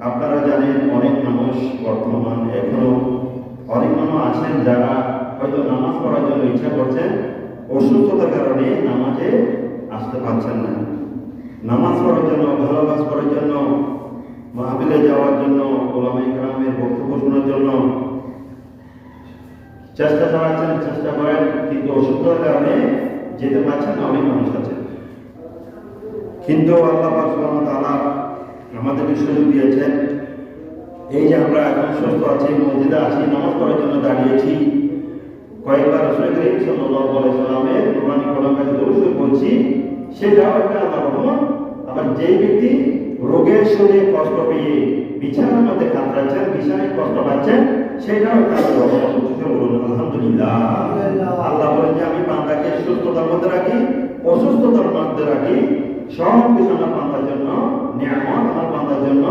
আপনারা জানেন অনেক মানুষ বর্তমান এখনো অনেক মানুষ আছেন যারা হয়তো নামাজ পড়ার জন্য ইচ্ছা করছেন, অসুস্থতার কারণে নামাজে আসতে পারছেন না। নামাজ পড়ার জন্য, ভালো কাজ করার জন্য, মাহফিলে যাওয়ার জন্য, ওলামায়ে কেরামের বক্তব্য শোনার জন্য চেষ্টা চালাচ্ছেন, চেষ্টা করেন, কিন্তু অসুস্থতার কারণে যেতে পারছেন না অনেক মানুষ আছেন। কিন্তু আল্লাহ পাক সুবহানাহু ওয়া তাআলা আমাদেরকে সুযোগ দিয়েছেন, এই যে আমরা এখন সুস্থ আছি, মসজিদে আছি, নামাজ পড়ার জন্য দাঁড়িয়েছি, কয়েকবার রাসূল করিম সাল্লাল্লাহু আলাইহি ওয়াসাল্লামের কোরআনী কলামে দরুদ পড়ছি, সেটাও একটা আল্লাহর রহমত। আবার যেই ব্যক্তি রোগের শরীরে কষ্ট পেয়ে বিছানার মধ্যে কাতরাচ্ছেন, বিছানায় কষ্ট পাচ্ছেন, সেটাও একটা আল্লাহর রহমত। বলুন আলহামদুলিল্লাহ। আল্লাহ বলেন যে আমি বান্দাকে সুস্থতার মধ্যে রাখি, অসুস্থতার মধ্যে রাখি, সব কিছু আমার বান্দার জন্য নিয়ামত, আমার বান্দার জন্য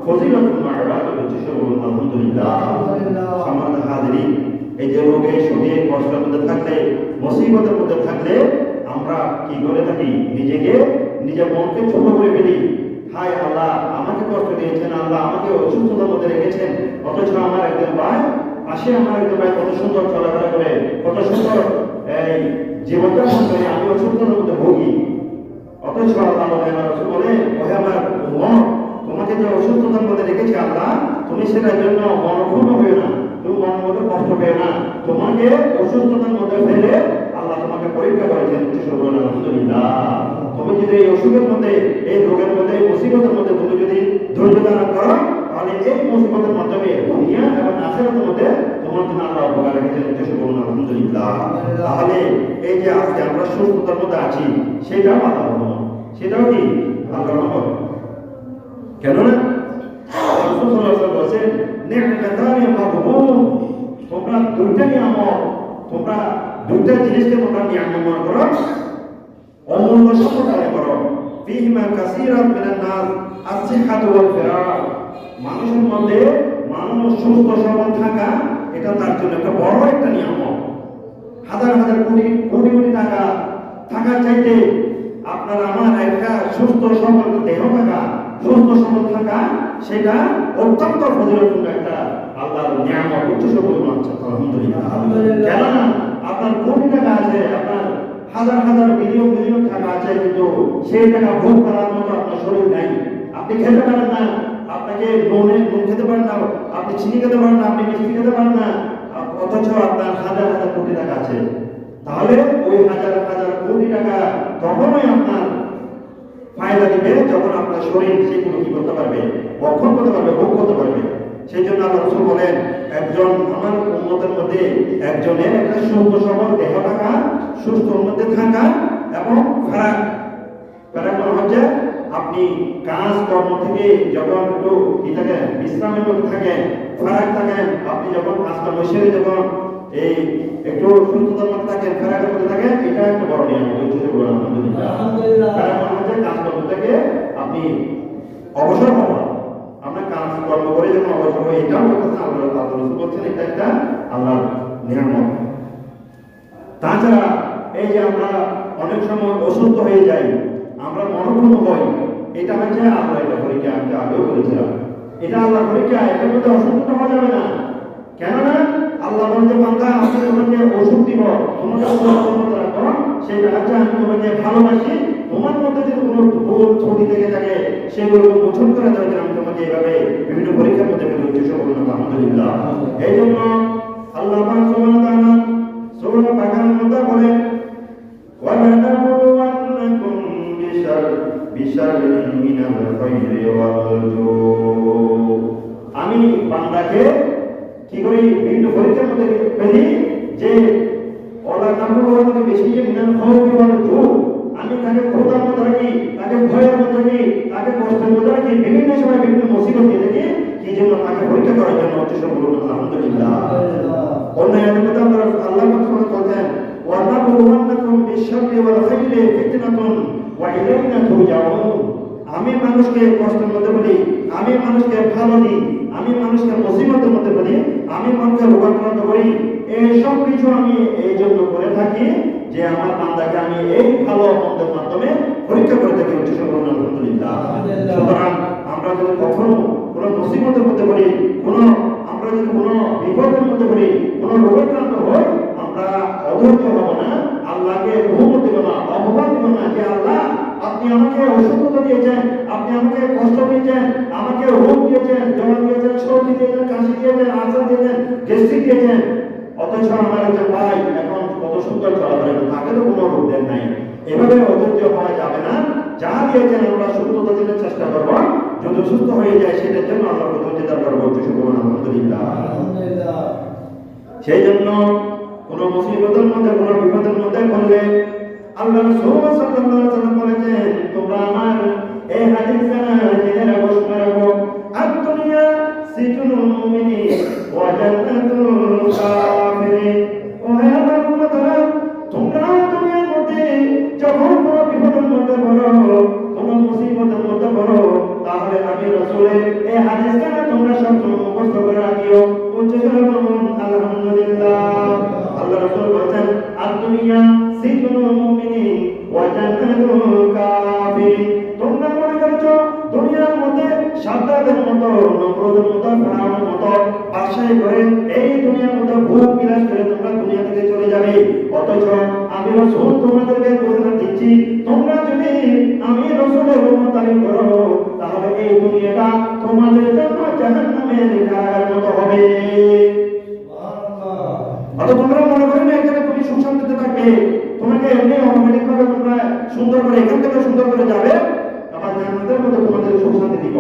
ফজিলতুল মা'রাজ হচ্ছে। বলুন আলহামদুলিল্লাহ। সম্মানিত হাজিরিন, এই যে রোগে শোকে কষ্টের মধ্যে থাকলে, মুসিবতের মধ্যে থাকলে আমরা কি করে থাকি? নিজের মনকে ছোট করে ফেলি। হায় আল্লাহ, আমাকে কষ্ট দিয়েছেন, আল্লাহ আমাকে অসুস্থতার মধ্যে রেখেছেন, অথচ আমার একজন ভাই পাশে, আমার একজন ভাই কত সুন্দর চলাফেরা করে, কত সুন্দর এই জীবনযাপন করে, আমি অসুস্থতার মধ্যে ভুগি। অথচ আল্লাহ বলে, ওহে আমার মন, তোমাকে যে অসুস্থতার মধ্যে রেখেছে আল্লাহ, তুমি সেটার জন্য মনক্ষুণ্ণ হয়ে না, তুমি মনের মধ্যে কষ্ট পেয়ে না। তোমাকে অসুস্থতার মধ্যে ফেলে আল্লাহ তোমাকে পরীক্ষা করেছেন। আলহামদুলিল্লাহ। তুমি যদি এই অসুখের মধ্যে, এই রোগের মধ্যে, এই মুসিবতের মধ্যে তুমি যদি ধৈর্য ধারণ করো, তাহলে এই মুসিবতের মাধ্যমে দুনিয়া এবং আখিরাতের মধ্যে তোমার জন্য আল্লাহ উপকার রেখেছেন। আলহামদুলিল্লাহ। তাহলে এই যে আজকে আমরা সুস্থতার মধ্যে আছি, সেটাও আল্লাহর রহমত, সেটাও কি আল্লাহর রহমত। কেননা রাসূল সাল্লাল্লাহু আলাইহি ওয়াসাল্লাম বলেছেন, নি'মাতানি মাগবুন, তোমরা দুইটা নিয়ামত, তোমরা দুইটা জিনিসকে তোমরা নিয়ামত মনে করো, অমূল্য সম্পদ মনে করো। ফীহিমা কাসীরান মিনান নাস আস-সিহহাতু ওয়াল ফিরাগ, মানুষের মধ্যে মানুষ সুস্থ সবল থাকা, এটা তার জন্য একটা বড় একটা নিয়ামত। হাজার হাজার কোটি কোটি কোটি টাকা থাকার চাইতে আপনার আমার একটা সুস্থ সবল দেহ থাকা, সুস্থ সবল থাকা, সেটা অত্যন্ত ফজিলতপূর্ণ একটা আল্লাহর নিয়ামত। উচ্চ বলুন আলহামদুলিল্লাহ। কেননা আপনার কোটি টাকা আছে, আপনার হাজার হাজার বিলিয়ন টাকা আছে, কিন্তু সেই টাকা ভোগ করার মতো আপনার শরীর নাই। আপনি খেতে পারেন না, আপনাকে নুন খেতে পারেন না, আপনি চিনি খেতে পারেন না, আপনি মিষ্টি খেতে পারেন না, অথচ আপনার হাজার হাজার কোটি টাকা আছে। তাহলে ওই হাজার হাজার কোটি টাকা তখনই আপনার ফায়দা দিবে যখন আপনার শরীর সেগুলো কি করতে পারবে, ভক্ষণ করতে পারবে, ভোগ করতে পারবে। সেই জন্য আল্লাহ রাসূল বলেন, একজন আমার উম্মতের মধ্যে একজনের একটা সুস্থ সবল দেহ থাকা, সুস্থর মধ্যে থাকা এবং ফারাক মনে হচ্ছে আপনি কাজ কর্ম থেকে যখন একটু কি থাকেন, বিশ্রামের মধ্যে থাকেন, ফারাক থাকেন, আপনি যখন কাজ কর্ম সেরে যখন এই একটু সুস্থতার মধ্যে থাকেন, ফারাকের মধ্যে থাকেন, এটা একটা বড় নিয়ামত। আলহামদুলিল্লাহ। ফারাক মনে হচ্ছে কাজ কর্ম থেকে আপনি অবসর হওয়া, আমরা কাজ কর্ম করে যখন অবসর হই, এটাও বলতেছেন আল্লাহ রাসূল বলছেন এটা একটা আল্লাহর নিয়ামত। তাছাড়া এই যে আমরা অনেক সময় অসুস্থ হয়ে যাই, আমরা মনক্ষুণ্ণ হই, এটা হচ্ছে আল্লাহ একটা পরীক্ষা। আমি আগেও বলেছিলাম, এটা আল্লাহর পরীক্ষা, এটার মধ্যে অসুস্থ হওয়া যাবে না। কেননা আল্লাহ বলতে বান্দা, আমি তোমাকে ওষুধ দিব, তোমাকে রাখো, সেটা হচ্ছে আমি তোমাকে ভালোবাসি, তোমার মধ্যে যদি কোনো ভুল ত্রুটি থেকে থাকে সেগুলো মোচন করে দেওয়ার জন্য আমি তোমাকে এইভাবে বিভিন্ন পরীক্ষার মধ্যে ফেলে উদ্দেশ্য করলাম। আলহামদুলিল্লাহ। এই জন্য আল্লাহ সুবহানাহু ওয়া তাআলা সূরা বাকারার মধ্যে বলেন, ওয়ালানাবলুওয়ান্নাকুম বিশাররিন মিনাল খায়রি ওয়াল জু, আমি বান্দাকে কি করি, বিভিন্ন পরীক্ষার মধ্যে ফেলি, যে ওয়ালানাবলুওয়ান্নাকুম বেশি যে মিনাল খায়রি ওয়াল জু, আমি তাকে ক্ষুধার মধ্যে রাখি, তাকে ভয়ের মধ্যে রাখি, তাকে কষ্টের মধ্যে রাখি, বিভিন্ন সময় বিভিন্ন মুসিবত দিয়ে থাকি, কি জন্য? তাকে পরীক্ষা করার জন্য। হচ্ছে বলুন আলহামদুলিল্লাহ। অন্য আয়াতের মধ্যে আমরা আল্লাহ পাক বলেন, ওয়ালানাবলুওয়ান্নাকুম বিশ-শাররি ওয়াল খায়রি ফিতনাতুন ওয়া ইলাইনা তুরজাউন, আমি মানুষকে কষ্টের মধ্যে বলি, আমি মানুষকে ভালো দিই, আমি মানুষকে মুসিবতের মধ্যে বলি, আমি মানুষকে রোগাক্রান্ত করি, এই সব কিছু আমি এই জন্য করে থাকি যে আমার বান্দাকে আমি এই ভালো মন্দের মাধ্যমে পরীক্ষা করে থাকি। উচ্চ বলুন আলহামদুলিল্লাহ। যদি কখনো কোনো মুসিবতের মধ্যে পড়ি, আমরা যদি কোনো বিপদের মধ্যে পড়ি, কোনো রোগাক্রান্ত হই, আমরা অধৈর্য হব না, আল্লাহকে বহুমত দেব না, অপবাদ দেব না যে আল্লাহ আপনি আমাকে অসুস্থতা দিয়েছেন, আপনি আমাকে কষ্ট দিয়েছেন, আমাকে রোগ দিয়েছেন, জ্বর দিয়েছেন, সর্দি দিয়েছেন, কাশি দিয়েছেন, আলসার দিয়েছেন, গ্যাস্ট্রিক দিয়েছেন, অথচ আমার একটা ভাই এখন কত সুন্দর চলাফেরা করে, তাকে তো কোনো রোগ দেন নাই। এভাবে অধৈর্য হওয়া যাবে না। যা দিয়েছেন আমরা সুস্থতা দিতে চেষ্টা করবো, যদি সুস্থ হয়ে যায় সেটার জন্য আমরা ধৈর্য দান করবো। আলহামদুলিল্লাহ। সেই জন্য কোন মুসিবতের মধ্যে, কোন বিপদের মধ্যে পড়লে আল্লাহ রাসূল সাল্লাল্লাহু আলাইহি ওয়াসাল্লাম বলেছেন, তোমরা আমার এই হাদিসটা জেনে রাখো, শুনে রাখো, আদ-দুনিয়া সিজনুল মুমিনি ওয়া জান্নাতুল কাফিরিন। ও হে আমার উম্মতরা, তোমরা দুনিয়ার মধ্যে যখন কোনো বিপদের মধ্যে পড়ো, কোন মুসিবতের মধ্যে পড়ো, তাহলে আমি রাসূলের এই হাদিসটা তোমরা সব মুখস্থ করে রাখিও। উচ্চ করে বলুন আলহামদুলিল্লাহ। আল্লাহ রাসূল বলেন, আদ-দুনিয়া সিজনুল মুমিনি ওয়া জান্নাতুল কাফিরিন। তোমরা মনে করছো দুনিয়ার মধ্যে সাদ্দাতের মতো, নমরুদের মতো, ফেরাউনের মতো বাসায় করে এই দুনিয়ার মধ্যে ভোগ বিলাস করে তোমরা দুনিয়া থেকে চলে যাবে। অথচ আমি রাসূল তোমাদেরকে ঘোষণা দিচ্ছি, তোমরা যদি আমি রাসূলের অনুসরণ করো, তাহলে এই দুনিয়াটা তোমাদের জন্য জাহান্নামের কারাগারের মতো হবে। অথচ তোমরা মনে করো না এখানে তুমি সুখ শান্তিতে থাকবে, তোমাকে এমনি অটোমেটিক ভাবে তোমরা সুন্দর করে এখান থেকে সুন্দর করে যাবে, আবার জান্নাতের মধ্যে তোমাদের সুখ শান্তি দিব।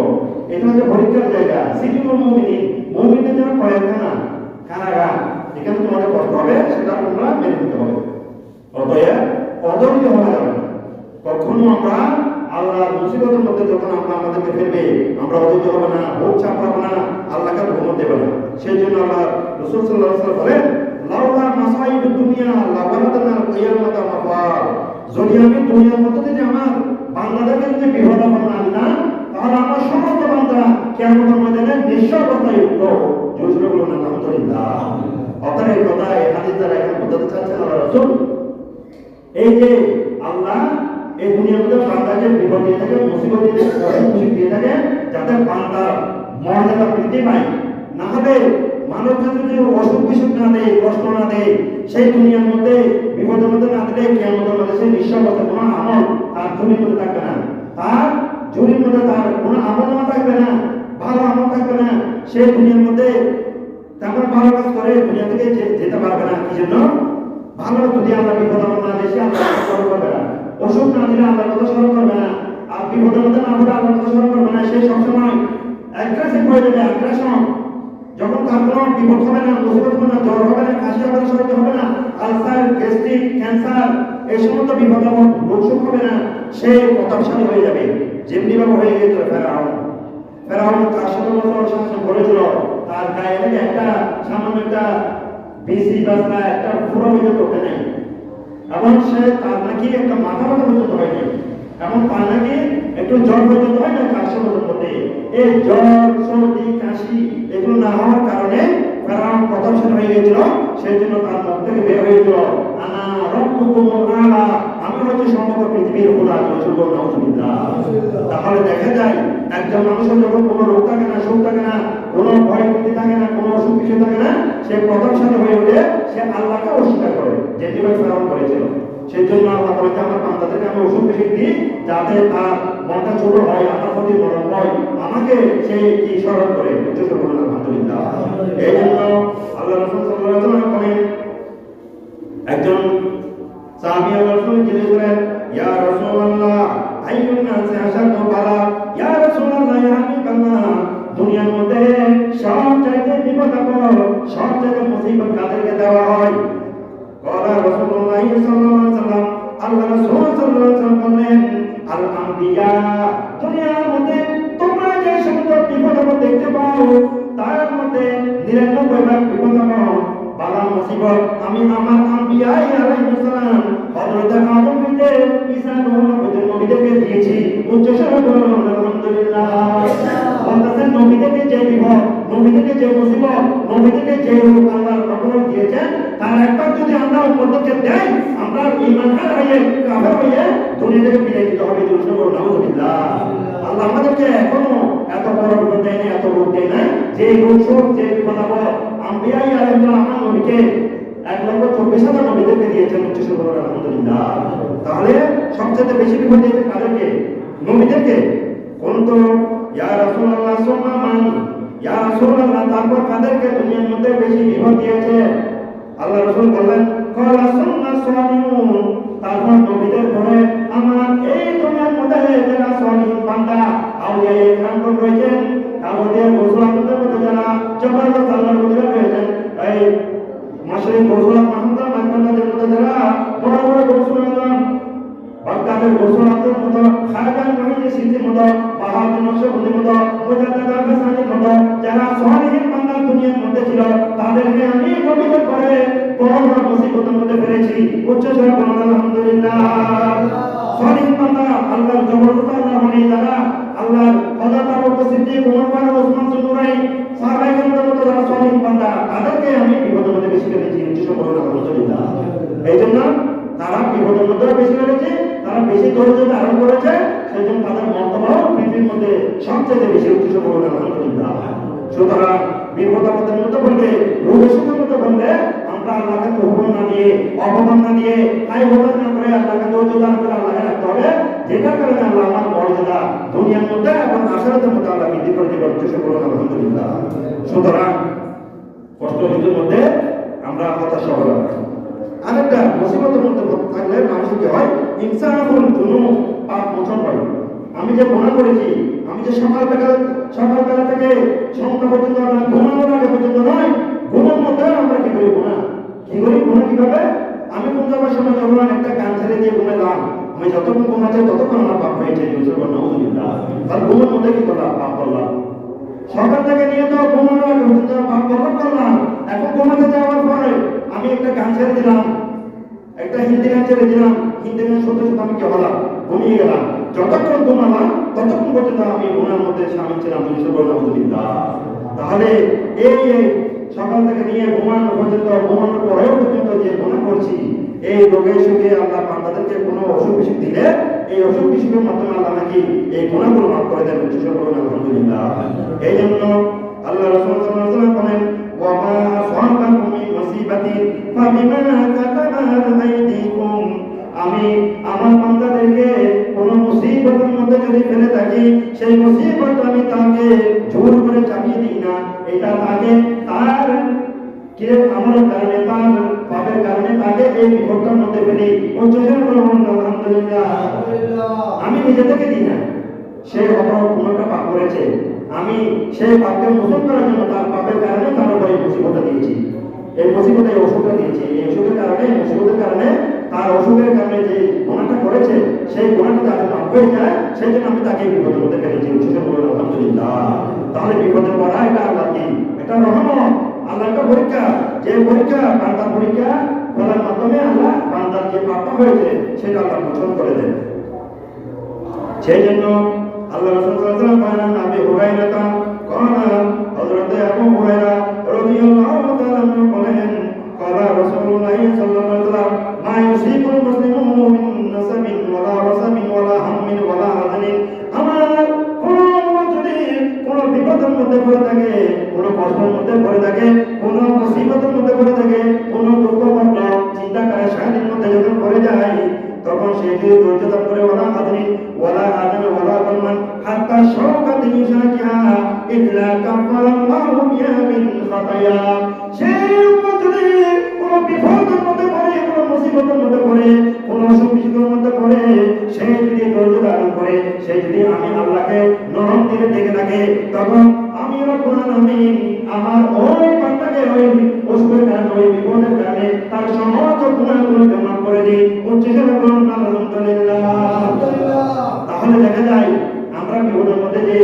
এটা হচ্ছে পরীক্ষার জায়গা। সিজনুল মুমিনিন, মুমিনদের জন্য কয়েকখানা কারাগার, এখানে তোমাদের কষ্ট হবে, সেটা তোমরা মেনে নিতে হবে। অতএব অধৈর্য হওয়া যাবে না। কখনো আমরা আল্লাহর মুসিবতের মধ্যে যখন আমরা আমাদেরকে ফেলবে, আমরা অধৈর্য হবে না, ভোগ চাপাবো না, আল্লাহকে ভ্রমণ দেবে না। সেই জন্য আল্লাহ রাসূল সাল্লাল্লাহু আলাইহি ওয়াসাল্লাম বলেন, লাউলা মাসাইবুদ দুনিয়া লাবারাদানা কিয়ামাতা মাফার। যদি আমি দুনিয়ার মধ্যে যদি আমার বান্দাদেরকে যদি বিপদ না দিতাম, তাহলে আমার সমস্ত বান্দা কিয়ামতের ময়দানে নিঃস্ব অবস্থায় উঠতো। জোরে বলুন আলহামদুলিল্লাহ। অতএব এই কথা এই হাদিস দ্বারা এখন বোঝাতে চাচ্ছেন আল্লাহ রাসূল, এই যে আল্লাহ এই দুনিয়ার মধ্যে বান্দাকে বিপদ দিয়ে থাকে, মুসিবত দিয়ে থাকে, অসুখ দিয়ে থাকে, যাতে বান্দার মর্যাদা বৃদ্ধি পায়। না হলে মানুষ যদি অসুখ বিসুখ না দেয়, কষ্ট না দেয়, সেই দুনিয়ার মধ্যে বিপদের মধ্যে না দিলে কিয়ামতের মধ্যে সেই নিঃস্ব অবস্থা, কোনো আমল তার ঝুলির মধ্যে থাকবে না, তার ঝুলির মধ্যে তার কোনো আমল থাকবে না, ভালো আমল থাকবে না। সেই দুনিয়ার মধ্যে তেমন ভালো কাজ করে দুনিয়া থেকে যেতে পারবে না। কি জন্য? ভালো যদি আমরা বিপদ না দেশে আল্লাহ স্মরণ করবে না, অসুখ না দিলে আল্লাহ কথা স্মরণ করবে না, আর বিপদের মধ্যে না হলে আল্লাহ কথা স্মরণ করবে না। সে সবসময় অ্যাগ্রেসিভ হয়ে যাবে, অ্যাগ্রেশন। যখন তার কোনো বিপদ হবে না, মুসিবত হবে না, জ্বর হবে না, কাশি হবে না, সর্দি হবে না, আলসার, গ্যাস্ট্রিক, ক্যান্সার, এই সমস্ত বিপদ রোগসুখ হবে না, সে প্রতাপশালী হয়ে যাবে। যেমনি ভাবে হয়ে গেছিল ফেরাউন। ফেরাউন 400 বছর শাসন করেছিল, তার গায়ে একটা সামান্য একটা বিসি বাসনা একটা পুরো পর্যন্ত ওঠে নাই, এবং সে তার নাকি একটা মাথা ব্যথা পর্যন্ত হয়নি, এবং তার নাকি একটু জ্বর পর্যন্ত হয় না 400 বছর মধ্যে। এই জ্বর, সর্দি, কাশি এগুলো না হওয়ার কারণে ফেরাউন প্রতাপশালী হয়ে গেছিল। সেই জন্য তার মুখ থেকে বের হয়েছিল, আনা রব্বুকুমুল আলা, আমি হচ্ছে সমগ্র পৃথিবীর খোদা। তাহলে দেখা যায় একজন মানুষের যখন কোনো রোগ থাকে না, সুখ থাকে না, কোনো ভয় ভীতি থাকে না, কোনো অসুখ বিষয় থাকে না, সে প্রতাপশালী হয়ে উঠে সে আল্লাহকে অস্বীকার করে, যেভাবে ফেরাউন করেছিল। সেই জন্য আল্লাহ বলেছে, আমার বান্দাদেরকে আমি অসুখ বেশি দিই, যাতে তার মনটা ছোট হয়, আমার প্রতি মরম হয়, আমাকে সে কি স্মরণ করে। আলহামদুলিল্লাহ। এই জন্য আল্লাহ রাসূল সাল্লাল্লাহু আলাইহি ওয়াসাল্লাম বলেন, একজন সাহাবী আল্লাহ রাসূল জিজ্ঞেস করেন, ইয়া রাসূলুল্লাহ আইয়ুন নাসি আশাদ্দু বালা, ইয়া রাসূলুল্লাহ ইয়া হাবিবাল্লাহ, দুনিয়ার মধ্যে সবচাইতে বিপদ-আপদ, সবচাইতে মুসিবত কাদেরকে দেওয়া হয়? ক্বালা রাসূলুল্লাহ সাল্লাল্লাহু আলাইহি ওয়াসাল্লাম, আল্লাহ রাসূল সাল্লাল্লাহু আলাইহি ওয়াসাল্লাম বললেন, আল আম্বিয়া, দুনিয়ার মধ্যে তোমরা যে সমস্ত বিপদ-আপদ দেখতে পাও, তার মধ্যে 99 ভাগ বিপদ-আপদ, বালা মুসিবত আমি আমার আম্বিয়া আলাইহিস সালাম হযরত আদম হইতে ঈসা নবীদেরকে দিয়েছি। উচ্চস্বরে বলুন আলহামদুলিল্লাহ। বলতেছেন নবীদেরকে যে বিপদ, নবীদেরকে যে মুসিবত, নবীদেরকে যে রূপ আল্লাহ রাব্বুল দিয়েছেন, তার একবার যদি আমরা উম্মতকে দেই, আমরা ঈমানদার হয়ে কাফের হয়ে দুনিয়া থেকে বিদায় নিতে হবে। উচ্চস্বরে বলুন আলহামদুলিল্লাহ। আল্লাহ আমাদেরকে এখনো এত যে কৌশল যে ফলাফল আম্বিয়াই আলাইহিস আমার নবীকে 1,24,000 নবীদেরকে দিয়েছেন উচ্চ সুবহান আলহামদুলিল্লাহ। তাহলে সবচেয়ে বেশি বিপদ দিয়েছে কাদেরকে? নবীদেরকে। কোনতো ইয়া রাসূলুল্লাহ সাল্লাল্লাহু ইয়া রাসূলুল্লাহ, তারপর কাদেরকে দুনিয়ার মধ্যে বেশি বিপদ দিয়েছে? আল্লাহ রাসূল বললেন ক্বালা সুন্নাহ সালিহুন, তারপর নবীদের পরে আমার এই দুনিয়ার মধ্যে যারা সালিহ বান্দা আউলিয়া ইকরাম রয়েছেন, আউলিয়া গোসলামদের মধ্যে যারা জবরদস্ত আল্লাহর ওলিরা রয়েছেন, এই মাশরিক গোসলাম মাহমুদা মাহমুদাদের মধ্যে যারা বড় বড় গোসলাম বাগদাদের গোসলামদের মতো, খায়দার মহিনী সিদ্দির মতো, বাহাদুর নকশবন্দির মতো, মুজাদ্দিদ আল-হাসানির মতো যারা সালিহ বান্দা দুনিয়ার মধ্যে ছিল, তাদেরকে আমি নবীদের পরে বড় বড় মুসিবতের মধ্যে ফেলেছি। উচ্চ স্বরে বলুন আলহামদুলিল্লাহ। সালিহ বান্দা আল্লাহর জবরদস্ত আল্লাহর ওলি যারা আল্লাহর হযরত আবু বকর সিদ্দিক, ওমর ফারুক, ওসমান সুনুরাই সাহাবায়ে কেরামের মতো যারা সালিহ বান্দা, তাদেরকে আমি বিপদের মধ্যে বেশি ফেলেছি। উচ্চ স্বরে বলুন আলহামদুলিল্লাহ। এইজন্য তারা বিপদের মধ্যে বেশি ফেলেছে, তারা বেশি ধৈর্য ধারণ করেছে, সেজন্য তাদের মর্তবাও পৃথিবীর মধ্যে সবচেয়ে বেশি। উচ্চ স্বরে বলুন আলহামদুলিল্লাহ। সুতরাং বিপদ আপদের মধ্যে বললে, রোগ অসুখের মধ্যে বললে আমরা আল্লাহকে হুকুম না দিয়ে, অপমান না দিয়ে, আয় হোদার না করে আল্লাহকে ধৈর্য ধারণ করে আল্লাহকে রাখতে হবে, যেটার কারণে আল্লাহ আমার মর্যাদা দুনিয়ার মধ্যে এবং আখিরাতের মধ্যে আল্লাহ বৃদ্ধি করে দিবেন। উচ্চ স্বরে বলুন আলহামদুলিল্লাহ। সুতরাং কষ্ট ঋতুর মধ্যে আমরা হতাশা হব না। আরেকটা মুসিবতের মধ্যে থাকলে মানুষের কি হয়? ইনসানুল জুনুব, পাপ মোচন হয়। আমি যে গুনাহ করেছি, আমি যে সকালবেলা থেকে সন্ধ্যা পর্যন্ত ঘুমানোর আগে পর্যন্ত নয়, ঘুমের মধ্যে আমরা কি করি? গুনাহ কিভাবে? আমি কোন যাবার সময় যখন একটা গান ছেড়ে দিয়ে ঘুমালাম, আমি যতক্ষণ ঘুমাচ্ছি ততক্ষণ আমার পাপ হয়েছে। নাউযুবিল্লাহ। তার ঘুমের মধ্যে কি করলাম? পাপ করলাম। সকাল থেকে নিয়ে তো ঘুমানোর আগে পর্যন্ত পাপ করলাম। এখন ঘুমাতে যাওয়ার পরে আমি একটা গান ছেড়ে দিলাম, একটা হিন্দি গান ছেড়ে দিলাম, হিন্দি গান শুনতে শুনতে আমি কি হলাম? ঘুমিয়ে গেলাম। যতক্ষণ ঘুমালাম ততক্ষণ পর্যন্ত আমি গুনার মধ্যে শামিল ছিলাম। নাউযুবিল্লাহ। তাহলে এই সকাল থেকে নিয়ে ঘুমানো পর্যন্ত, ঘুমানোর পরেও পর্যন্ত যে গুনাহ করছি, এই রোগে সুখে আল্লাহ বান্দাদেরকে কোনো অসুখ বিসুখ দিলে এই অসুখ বিসুখের মাধ্যমে আল্লাহ নাকি এই গুনাহগুলো মাফ করে দেন। আলহামদুলিল্লাহ। এই জন্য আল্লাহ রাসূল সাল্লাল্লাহু আলাইহি ওয়াসাল্লাম বলেন ওয়া মা আসাবাকুম মিন মুসিবাতিন ফাবিমা কাতাবাত আইদিকুম, আমি আমার বান্দাদেরকে কোন মুসিবতের মধ্যে যদি ফেলে থাকি, সেই মুসিবত আমি তাকে জোর করে চাপিয়ে দিই না, এটা তাকে তার কে আমার কারণে, তার পাপের কারণে তাকে এই বিপদের মধ্যে ফেলি। আলহামদুলিল্লাহ। আমি নিজে থেকে দিই না, সে কোনটা পাপ করেছে, আমি সেই পাপকে মোচন করার জন্য তার পাপের কারণে তার উপরে মুসিবতটা দিয়েছি, এই মুসিবতে এই অসুখটা দিয়েছি, এই অসুখের কারণে, মুসিবতের কারণে, তার অসুখের কারণে যে গুনাহটা করেছে সেই গুনাহটা যাতে মাফ হয়ে যায়, সেই জন্য আমি তাকে বিপদের মধ্যে ফেলেছি। আলহামদুলিল্লাহ। তাহলে বিপদে পড়া এটা আল্লাহ কি? এটা রহমত, আল্লাহ একটা পরীক্ষা। যে পরীক্ষা বান্দার পরীক্ষা করার মাধ্যমে আল্লাহ বান্দার যে পাপটা হয়েছে সেটা আল্লাহ মোচন করে দেন। সেই জন্য আল্লাহ রাসূল সাল্লাল্লাহু আলাইহি ওয়াসাল্লাম বলেন, আবু হুরায়রা قال হযরত আবু হুরায়রা রাদিয়াল্লাহু তাআলা বলেন, قال رسول الله صلى الله عليه وسلم ما يصيب المسلم من نصب ولا وصب ولا هم ولا حزن, আমার কোন বিপদের মধ্যে পড়ে থাকে, কোন কষ্টের মধ্যে পড়ে থাকে, কোন মুসিবতের মধ্যে পড়ে থাকে, কোন দুঃখ কষ্ট চিন্তা করে শারীরিক মধ্যে যখন পড়ে যায়, তখন সে যদি ধৈর্য ধারণ করে ওয়ালা হাজরিন ওয়ালা আদান ওয়ালা গলমান হাত্তা শাওকাতি ইউশাকিহা ইল্লা কাফারাল্লাহু বিহা মিন খাতায়া, সেই যদি কোন বিপদের মধ্যে পড়ে, কোন মুসিবতের মধ্যে পড়ে, কোন অসুখ বিসুখের মধ্যে পড়ে, সে যদি ধৈর্য ধারণ করে, সে যদি আমি আল্লাহকে নরম দিলে ডেকে থাকে, তখন আমি রব্বুল আলামিন আমার ওই বান্দাকে ওই অসুখের কারণে, ওই বিপদের কারণে তার সমস্ত গুনাহগুলোকে মাফ করে দিই। উচ্চস্বরে বলুন আলহামদুলিল্লাহ। তাহলে দেখা যায় আমরা বিপদের মধ্যে যে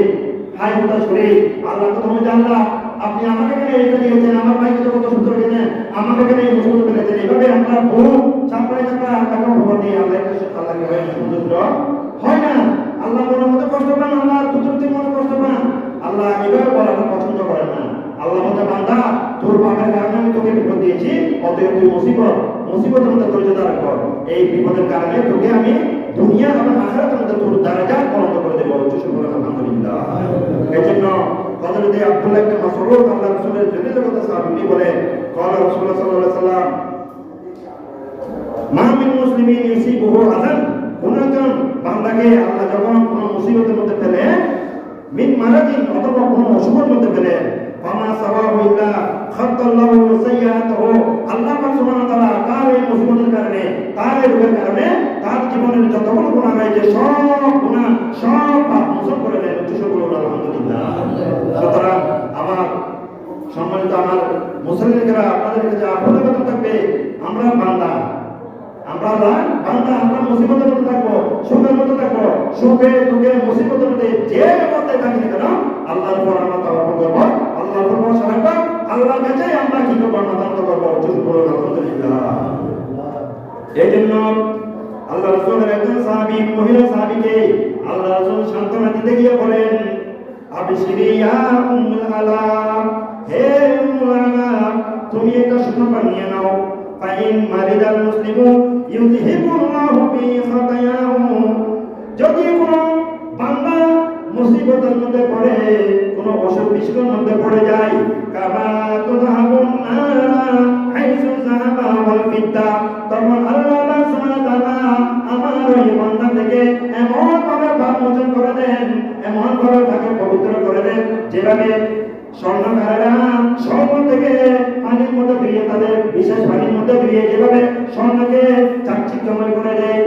হাই হতাশ করি, আল্লাহ তো তুমি জানলা, আপনি আমাকে কেন এটা দিয়েছেন, আমার ভাইকে তো কত সুন্দর রেখেছেন, আমাকে কেন এই মুসিবত ফেলেছেন, এইভাবে আমরা বহু চাপড়ায় আল্লাহকে ভগবান দিয়ে আল্লাহকে সুন্দর হয় না। আল্লাহ মনের মধ্যে কষ্ট পান, আল্লাহ কুদরতের মনে কষ্ট পান, আল্লাহ এভাবে বলাটা পছন্দ করেন না। আল্লাহ বলতে, বান্দা তোর পাপের কারণে আমি তোকে বিপদ দিয়েছি, অতএব তুই মুসিবতের মধ্যে ধৈর্য ধারণ কর, এই বিপদের কারণে তোকে আমি দুনিয়া এবং আখিরাতের মধ্যে তোর দ্বারা যা বন্ধ করে দেবো। আলহামদুলিল্লাহ। এই জন্য হযরত আব্দুল্লাহ ইবনে মাসউদ হযরত আল্লাহ রাসূলের জলিল কথা সাহাবী বলেন قال রাসূলুল্লাহ সাল্লাল্লাহু আলাইহি ওয়াসাল্লাম মা মিন মুসলিমিন ইউসিবুহু আযান, কোন একজন বান্দাকে আল্লাহ যখন কোন মুসিবতের মধ্যে ফেলে, মিন মারাদিন অথবা কোন অসুখের মধ্যে ফেলে, ফামা সাওয়াহু ইল্লা খাত্তাল্লাহু সাইয়্যাতাহু, আল্লাহ পাক সুবহানাহু ওয়া তাআলা তার এই মুসিবতের কারণে, তার এই রোগের কারণে তার জীবনের যতগুলো গুনাহ হয়েছে সব গুনাহ সব পাপ মোচন করে দেন। সকল আলহামদুলিল্লাহ। সুতরাং আমার সম্মানিত আমার মুসলিমরা, আপনাদের কাছে আবেদন থাকবে, আমরা বান্দা, আমরা মুসিবতের মধ্যে থাকবো, সুখের মধ্যে থাকবো, সুখে দুঃখে মুসিবতের মধ্যে যে মধ্যে থাকি না কেন আল্লাহর উপর আমরা তাওয়াক্কুল করবো, আল্লাহর উপর ভরসা রাখবো, আল্লাহর কাছে আমরা কি করবো, নামাজ করবো। আলহামদুলিল্লাহ। এই জন্য আল্লাহ রাসূলের একজন সাহাবী, মহিলা সাহাবীকে আল্লাহ রাসূল সান্ত্বনা দিতে গিয়ে বলেন, আবশিরি ইয়া উম্মুল আলা, হে উম্মুল আলা, তুমি একটা সুসংবাদ নিয়ে নাও। ফাইন মারিদাল মুসলিমু ইউযহিবুল্লাহু বি খাতায়াহু, যদি কোনো বান্দা মুসিবতের মধ্যে পড়ে, কোনো অসুখ বিসুখের মধ্যে পড়ে যায়, কামা তুযহাবুন নারা হাইসু যাহাবা ওয়াল ফিদ্দা, তখন আল্লাহ সুবহানাহু ওয়া তাআলা আমার ওই বান্দা থেকে এমন ভাবে পাপ মোচন করে দেন, এমন ভাবে তাকে পবিত্র করে দেন, যেভাবে স্বর্ণকারেরা স্বর্ণ থেকে পানির মধ্যে ধুয়ে, তাদের বিশেষ পানির মধ্যে ধুয়ে যেভাবে স্বর্ণকে চাকচিক্যময় করে দেয়,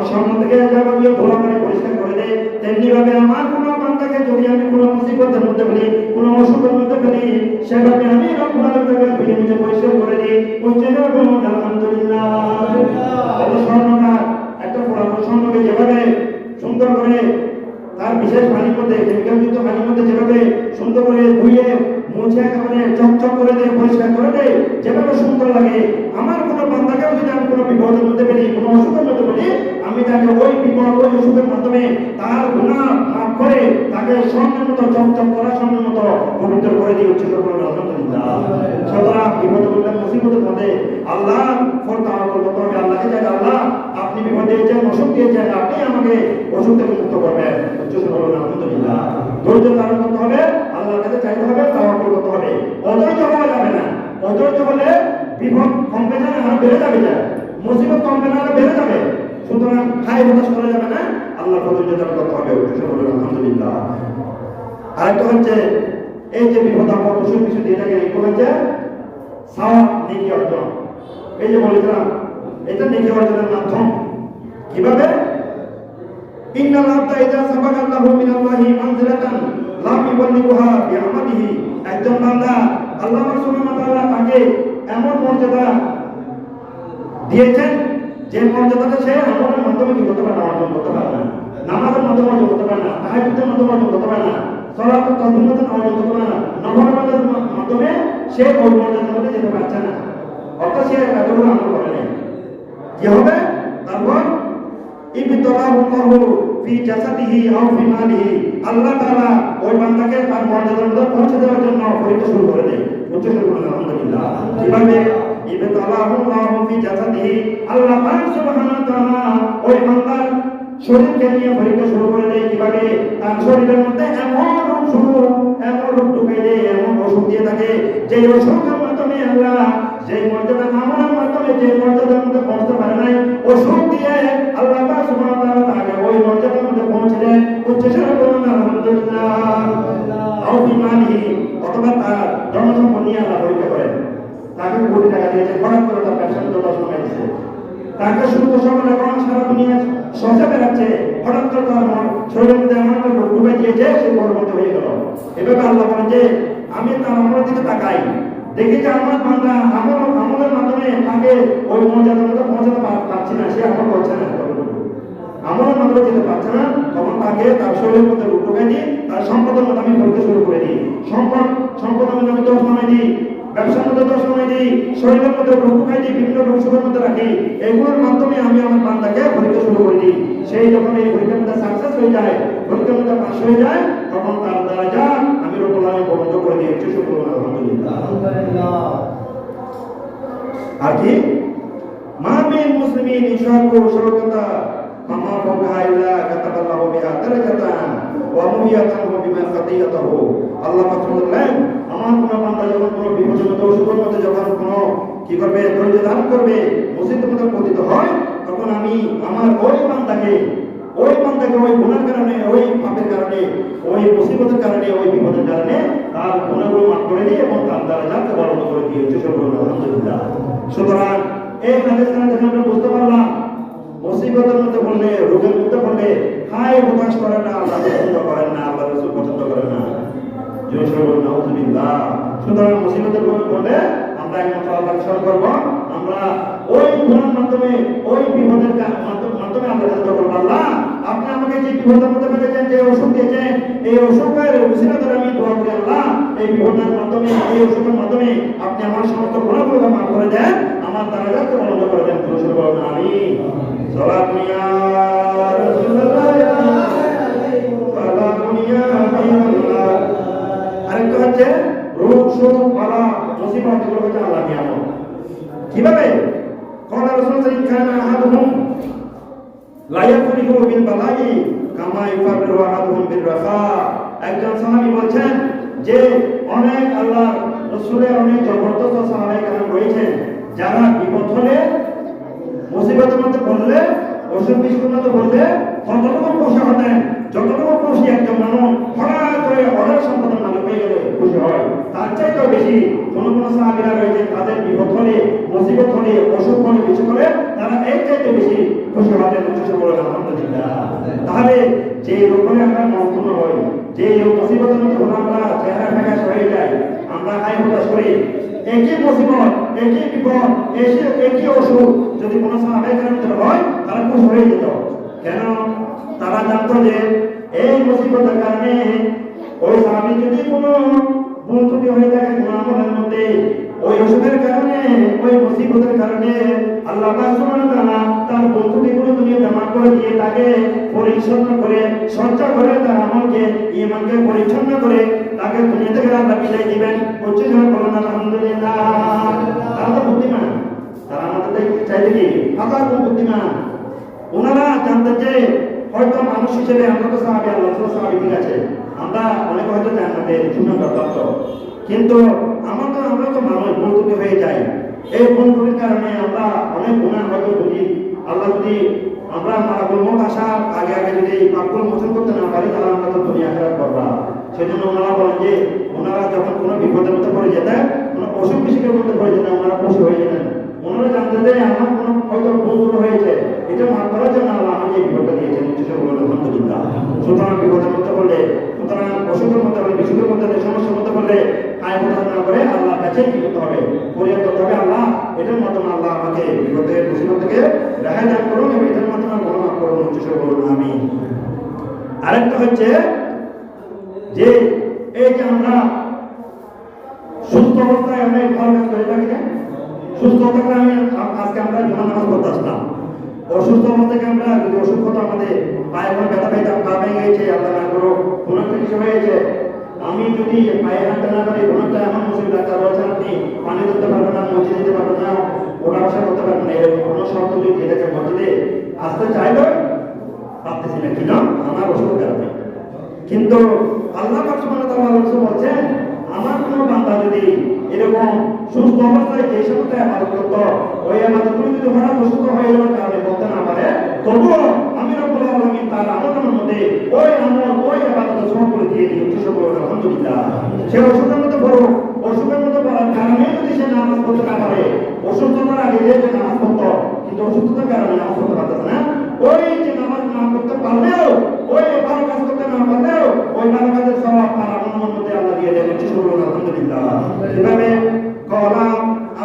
স্বর্ণ থেকে যাবতীয় ধোলা পানি পরিষ্কার করে দেয়, তেমনি ভাবে আমার কোনো বান্দাকে যদি আমি কোনো মুসিবতের মধ্যে ফেলি, কোনো অসুখের মধ্যে ফেলি, সেভাবে আমি রব্বুল আলামিন তাকে ধুয়ে মুছে পরিষ্কার করে দিই। আলহামদুলিল্লাহ। স্বর্ণকার একটা পুরানো স্বর্ণকে যেভাবে সুন্দর করে তার বিশেষ পানির মধ্যে, কেমিক্যালযুক্ত পানির মধ্যে যেভাবে সুন্দর করে ধুয়ে মুছে একেবারে চকচক করে দেয়, পরিষ্কার করে দেয়, যেভাবে সুন্দর লাগে, আমার কোনো বান্দাকেও যদি আমি কোনো বিপদের মধ্যে ফেলি, কোনো অসুখের মধ্যে ফেলি, আমি তাকে ওই বিপদ, ওই অসুখের মাধ্যমে তার গুনাহ মাফ করে তাকে স্বর্ণের মতো, চকচক করা স্বর্ণের মতো পবিত্র করে দিয়ে উচ্চ করুন। আলহামদুলিল্লাহ। সুতরাং বিপদের মধ্যে, মুসিবতের মধ্যে আল্লাহ ফর তাওয়াক্কুল করতে হবে, আল্লাহকে চাই, আল্লাহ আপনি বিপদ দিয়েছেন, অসুখ দিয়েছেন, আপনি আমাকে অসুখ থেকে মুক্ত করবেন। উচ্চ করুন। আলহামদুলিল্লাহ। ধৈর্য ধারণ করতে হবে, আল্লাহর কাছে চাইতে হবে, তাওয়াক্কুল করতে হবে। অধৈর্য হওয়া যাবে না। অধৈর্য হলে বিপদ কমবে না, আরো বেড়ে যাবে, মুসিবত কমবে না, আরো বেড়ে যাবে। সুতরাং হাই হতাশ করা যাবে না, আল্লাহর ধৈর্য ধারণ করতে হবে। উচ্চ করুন। আলহামদুলিল্লাহ। আরেকটা হচ্ছে এই যে বিপদ আপদ অসুখ কিছু দিয়ে থাকে, এগুলো হচ্ছে সওয়াব, নেকি অর্জন। এই যে বলেছিলাম, এটা নেকি অর্জনের মাধ্যম। কিভাবে? ইন্নাল আবদা ইযা সাবাকা লাহু মিনাল্লাহি মানজিলাতান লাম ইউবাল্লিগুহা বিআমালিহি, একজন বান্দা আল্লাহ সুবহানাহু ওয়া তাআলা তাকে এমন মর্যাদা দিয়েছেন, যে মর্যাদাটা সে আমলের মাধ্যমে কি করতে পারে না, অর্জন করতে পারে না, নামাজের মাধ্যমে অর্জন করতে পারে না, তাহাজ্জুদের মাধ্যমে অর্জন করতে পারে না, সালাত তাসবিহের মাধ্যমে অর্জন করতে পারে না, নফল মাধ্যমে সে ওই মর্যাদার মধ্যে যেতে পারছে না, অর্থাৎ সে এতগুলো আমল করে নাই। কি হবে তারপর? ইবতালাহুল্লাহু ফি জাসাদিহি আও ফি মালিহি, আল্লাহ তাআলা ওই বান্দাকে তার মর্যাদার মধ্যে পৌঁছে দেওয়ার জন্য পরীক্ষা শুরু করে দেয়। উচ্চ করুন। আলহামদুলিল্লাহ। কিভাবে? ইবতালাহুল্লাহু ফি জাসাদিহি, আল্লাহ পাক সুবহানাহু ওয়া তাআলা ওই বান্দার শরীরকে নিয়ে পরীক্ষা শুরু করে দেয়। কিভাবে? তার শরীরের মধ্যে এমন রোগ ঢুকে দেয়, এমন অসুখ দিয়ে থাকে, যে অসুখের মাধ্যমে আল্লাহ যে মর্যাদা আমলের মাধ্যমে যে মর্যাদার মধ্যে পৌঁছতে পারে নাই, অসুখ দিয়ে আল্লাহ পাক সুবহানাহু ওয়া তাআলা তাকে ওই মর্যাদার মধ্যে পৌঁছে দেন। উচ্চস্বরে বলুন আলহামদুলিল্লাহ। আও বিমানি, অথবা তার ধনসম্পদ নিয়ে আল্লাহ পরীক্ষা করেন। তাকে কোটি টাকা দিয়েছে, হঠাৎ করে তার ব্যবসা দশ কমে গেছে, তাকে শুধু তো সকালে এখন সারা দুনিয়া সজা বেড়াচ্ছে, হঠাৎ করে তার শরীরের মধ্যে এমন একটা রোগ ঢুকে দিয়েছে, সে পরবর্তী হয়ে গেল। এভাবে আল্লাহ বলেন যে আমি তার আমলের দিকে তাকাই, দেখি যে আমার বান্দা আমলের মাধ্যমে তাকে ওই মর্যাদার মধ্যে পৌঁছাতে পারছি না, সে আমল করছে না, আমলের মাধ্যমে যেতে পারছে না, তখন তাকে তার শরীরের মধ্যে রোগ ঢুকে দিই, তার সম্পদের মধ্যে আমি বলতে শুরু করে দিই, সম্পদ আমি দোষ নামাই দিই, ব্যবসার মধ্যে দোষ নামাই দিই, শরীরের মধ্যে রোগ ঢুকাই দিই, বিভিন্ন রোগ সুখের মধ্যে রাখি, এগুলোর মাধ্যমে আমি আমার বান্দাকে পরীক্ষা শুরু করে দিই। সেই যখন এই পরীক্ষার মধ্যে সাকসেস হয়ে যায়, পরীক্ষার মধ্যে পাস হয়ে যায়, তখন তার দ্বারা যা আমি রব্বুল আলামিন বন্ধ করে দিয়েছি। শুকর আলহামদুলিল্লাহ। আর কি মা মিন মুসলিমিন ইশরাকু শারকাতা মামা ফাওকা ইল্লা কাতাবাল্লাহু বিহা দারাজাতান ওয়া মুহিয়াতান বিমা খাতিয়াতাহু, আল্লাহ পাক বললেন, আমার কোনো বান্দা যখন কোনো বিপদের মধ্যে অসুখের মধ্যে যখন কোনো কি করবে, ধৈর্য ধারণ করবে, মুসিবতের মধ্যে পতিত হয়, তখন আমি আমার ওই বান্দাকে ওই গুনার কারণে, ওই পাপের কারণে, ওই মুসিবতের কারণে, ওই বিপদের কারণে তার গুনাহগুলো মাফ করে দিই এবং তার দ্বারা যাতে বর্ণনা করে দিই। আলহামদুলিল্লাহ। সুতরাং এই হাদিস থেকে আমরা বুঝতে পারলাম, মুসিবতের মধ্যে পড়লে, রোগের মধ্যে পড়লে হাই প্রকাশ করাটা আল্লাহ পছন্দ করেন না, আল্লাহ রাসূল পছন্দ করেন না। সুতরাং মুসিবতের মধ্যে পড়লে আমরা একমাত্র আল্লাহকে স্মরণ করব, আমরা ওই গুনার মাধ্যমে, ওই বিপদের মাধ্যমে আমরা চেষ্টা করবো, আল্লাহ আপনি আমাকে যে বিপদের মধ্যে ফেলেছেন, যে ওষুধ দিয়েছেন, এই ওষুধের উসিলা করে আমি দোয়া করি, আল্লাহ এই বিপদের মাধ্যমে, এই ওষুধের মাধ্যমে আপনি আমার সমস্ত গুনাহগুলোকে মাফ করে দেন, আমার দারাজাতকে বুলন্দ করে দেন। পুরুষের বলেন আমিন। সালাতুন ইয়া রাসূলুল্লাহ, সালাতুন ইয়া হাবিবাল্লাহ। আরেকটা হচ্ছে রোগ শোক বালা মুসিবত, এগুলো হচ্ছে আল্লাহ নিয়ামত। কিভাবে? قال رسول الله كان احدهم لا يفرح بالبلاء كما يفرح احدهم بالرخاء। একজন সাহাবী বলছেন যে অনেক আল্লাহ রাসূলের অনেক জবরদস্ত সাহাবায়ে কেরাম রয়েছেন, যারা বিপদ হলে, মুসিবতের মধ্যে পড়লে, অসুখ বিসুখের মধ্যে পড়লে যতটুকু খুশি হতেন, যতটুকু খুশি একজন মানুষ হঠাৎ করে অনেক সম্পদের মালিক হয়ে গেলে খুশি হয়, তার চাইতেও বেশি কোনো সাহাবীরা রয়েছেন, তাদের বিপদ হলে, মুসিবত হলে, অসুখ হলে, কিছু হলে তারা এর চাইতে বেশি খুশি হতেন। আলহামদুলিল্লাহ। তাহলে যে রোগে আমরা মগ্ন হই, যে মুসিবতের মধ্যে আমরা চেহারা ফ্যাকাশ হয়ে যায়, আমরা হাই হতাশ করি, একই মুসিবত, একই বিপদ, একই অসুখ যদি কোনো সাহাবায়ে কেরামদের হয়, তারা খুশি হয়ে যেত। কেন? তারা জানতো যে এই মুসিবতের কারণে ওই সাহাবী যদি কোনো ভুল ত্রুটি হয়ে থাকে কোনো আমলের মধ্যে, ওই অসুখের কারণে, ওই মুসিবতের কারণে আল্লাহ পাক সুবহানাহু ওয়া তাআলা তার ভুল ত্রুটিগুলো দুনিয়াতে মাফ করে দিয়ে তাকে পরিচ্ছন্ন করে, সচ্চা করে, তার আমলকে, ঈমানকে পরিচ্ছন্ন করে তাকে দুনিয়া থেকে আল্লাহ বিদায় দিবেন। উচ্চ স্বরে বলুন আলহামদুলিল্লাহ। তারা তো বুদ্ধিমান, তারা আমাদের চাইতে কি হাজার বুদ্ধিমান। ওনারা জানতেন যে হয়তো মানুষ হিসেবে আমরা তো সাহাবী, আল্লাহ সাহাবী, ঠিক আছে, আমরা অনেক হয়তো জান্নাতের সুসংবাদ, কিন্তু আমরা তো মানুষ, ভুল ত্রুটি হয়ে যাই। এই ভুল ত্রুটির কারণে আমরা অনেক গুনাহ হয়তো করি। আল্লাহ যদি আমরা মত আসার আগে আগে যদি পাপগুলো মোচন করতে না পারি, তাহলে আমরা তো দুনিয়া আখিরাত বরবাদ। সেজন্য ওনারা বলেন যে ওনারা যখন কোনো বিপদের মধ্যে পড়ে যেতেন, কোনো অসুখ বিসুখের মধ্যে পড়ে যেতেন, ওনারা খুশি হয়ে যেতেন। ওনারা জানতেন যে আমার কোনো হয়তো ভুল হয়েছে, এটা মাফ করার জন্য আল্লাহ আমাকে বিপদটা দিয়েছেন। আলহামদুলিল্লাহ। সুতরাং বিপদের মধ্যে পড়লে, সুতরাং অসুখের মধ্যে পড়লে, বিসুখের মধ্যে, সমস্যার মধ্যে পড়লে আয় প্রদান না করে আল্লাহর কাছে কি করতে হবে? ফরিয়াদ করতে হবে, আল্লাহ এটার মাধ্যমে আল্লাহ আমাকে বিপদের মুসিবত থেকে রেহাই দান করুন এবং এটার মাধ্যমে বড় মাফ করুন। উচ্চস্বরে বলুন আমিন। আরেকটা হচ্ছে যে এই যে আমরা সুস্থ অবস্থায় অনেক ভালো কাজ করে থাকি না, সুস্থ থাকলে আমি আজকে আমরা জুমার নামাজ পড়তে আসলাম, অসুস্থ অবস্থায় আমরা যদি অসুখ হতো, আমাদের পায়ে কোনো ব্যথা পাইতাম, পা ভেঙে গেছে, আল্লাহ না করো কোনো একটা কিছু হয়েছে, আমি যদি পায়ে হাঁটতে না পারি, কোনো একটা এমন মুসিবত ডাক্তার বলছেন আপনি পানি ধরতে পারবেন না, মসজিদ দিতে পারবেন না, ওটা বসা করতে পারবেন না, এরকম কোনো শর্ত যদি এটাকে মসজিদে আসতে চাইবে, পারতেছি না, কিনা আমার অসুখ কারণে। কিন্তু আল্লাহ পাক সুবহানাহু ওয়া তাআলা বলছেন, আমার কোনো বান্দা যদি এরকম সুস্থ অবস্থায় যে সমস্ত ইবাদত করতো, ওই ইবাদতগুলো যদি হঠাৎ অসুস্থ হয়ে যাওয়ার কারণে করতে না পারে, তবুও আমি রব্বুল আলামিন তার আমলের মধ্যে ওই আমল, ওই ইবাদত সব করে দিয়ে দিই। আলহামদুলিল্লাহ। সে অসুখের মধ্যে বড়, অসুখের মধ্যে পড়ার কারণে যদি সে নামাজ পড়তে না পারে, অসুস্থতার আগে যে নামাজ পড়তো কিন্তু অসুস্থতার কারণে নামাজ পড়তে পারতেছে না, ওই যে নামাজ না পড়তে পারলেও, ওই ভালো কাজ করতে না পারলেও, ওই ভালো কাজের সওয়াব তার আমলের মধ্যে আল্লাহ দিয়ে দেন। আলহামদুলিল্লাহ। এভাবে কলা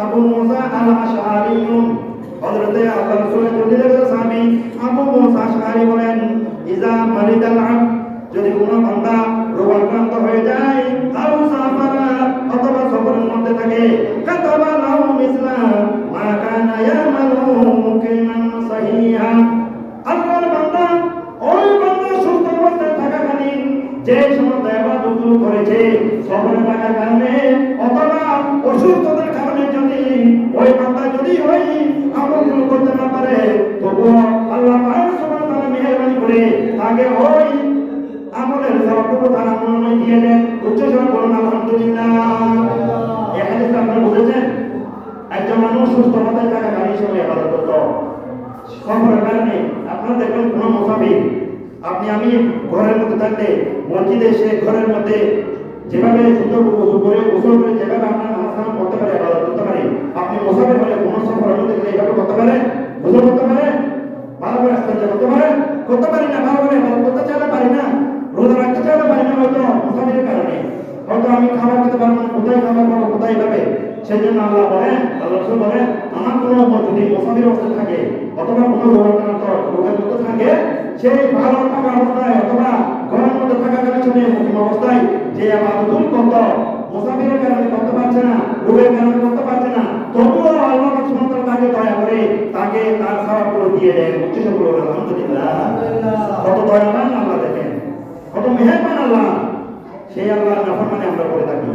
আবু মুসা আল-আশআরী, হযরতে আল্লাহ রাসূলের জলিল সাহাবী আবু মুসা আশআরী বলেন, ইজা মারিদাল আবদ, যদি কোনো বান্দা রোগাক্রান্ত হয়ে যায়, আও সাফারা, অথবা সফরের মধ্যে থাকে, কাতাবা লাহু মিসলা মা কানা ইয়ামালু মুকিমান সাহিহা, আল্লাহর বান্দা ওই বান্দা সুস্থ অবস্থায় থাকাকালীন যে সমস্ত ইবাদতগুলো করেছে, সফরে থাকার কারণে অথবা অসুস্থতার কারণে যদি ওই বান্দা যদি ওই আমলগুলো করতে না পারে, তবুও আল্লাহ পাক সুবহানাহু ওয়া তাআলা মেহেরবানি করে তাকে ওই আমলের সওয়াবটুকু তার আমলনামায় দিয়ে দেন। উচ্চ স্বরে বুঝেছেন? একজন মানুষ সুস্থ অবস্থায় থাকাকালীন সময় ইবাদত করত, সফরের কারণে আপনারা দেখবেন কোনো মুসাফির, আপনি আমি ঘরের মধ্যে থাকলে মসজিদে এসে ঘরের মধ্যে যেভাবে সুন্দর করে গোসল করে যেভাবে আপনার নামাজ কালাম করতে পারে, ইবাদত করতে পারে, আপনি মুসাফির হলে কোনো সফরের মধ্যে গেলে এইভাবে করতে পারেন? গোসল করতে পারেন? ভালো করে ইস্তেঞ্জা করতে পারেন? করতে পারি না। ভালো করে ইবাদত করতে চাইলে পারি না, রোজা রাখতে চাইলে পারি না, হয়তো মুসাফিরের কারণে। হয়তো আমি খাবার খেতে পারবো না, কোথায় খাবার পাবো, কোথায় যাবে? সেই জন্য আল্লাহ বলেন, আল্লাহ রাসূল বলেন, আমার কোনো যদি মুসাফির অবস্থায় থাকে অথবা কোনো রোগের মধ্যে থাকে, সেই ভালো থাকা অবস্থায় অথবা ঘরের মধ্যে থাকাকালীন সময়ে মুকিম অবস্থায় যে ইবাদতুল করত, মুসাফিরের কারণে করতে পারছে না, রোগের কারণে করতে পারছে না, তবুও আল্লাহ পাক সুবহানাহু ওয়া তাআলা তাকে দয়া করে তাকে তার সওয়াবগুলো দিয়ে দেন। উচ্চ বলে আলহামদুলিল্লাহ। কত দয়াবান আল্লাহ, দেখেন কত মেহেরবান আল্লাহ। সেই আল্লাহর নাফরমানি আমরা করে থাকি।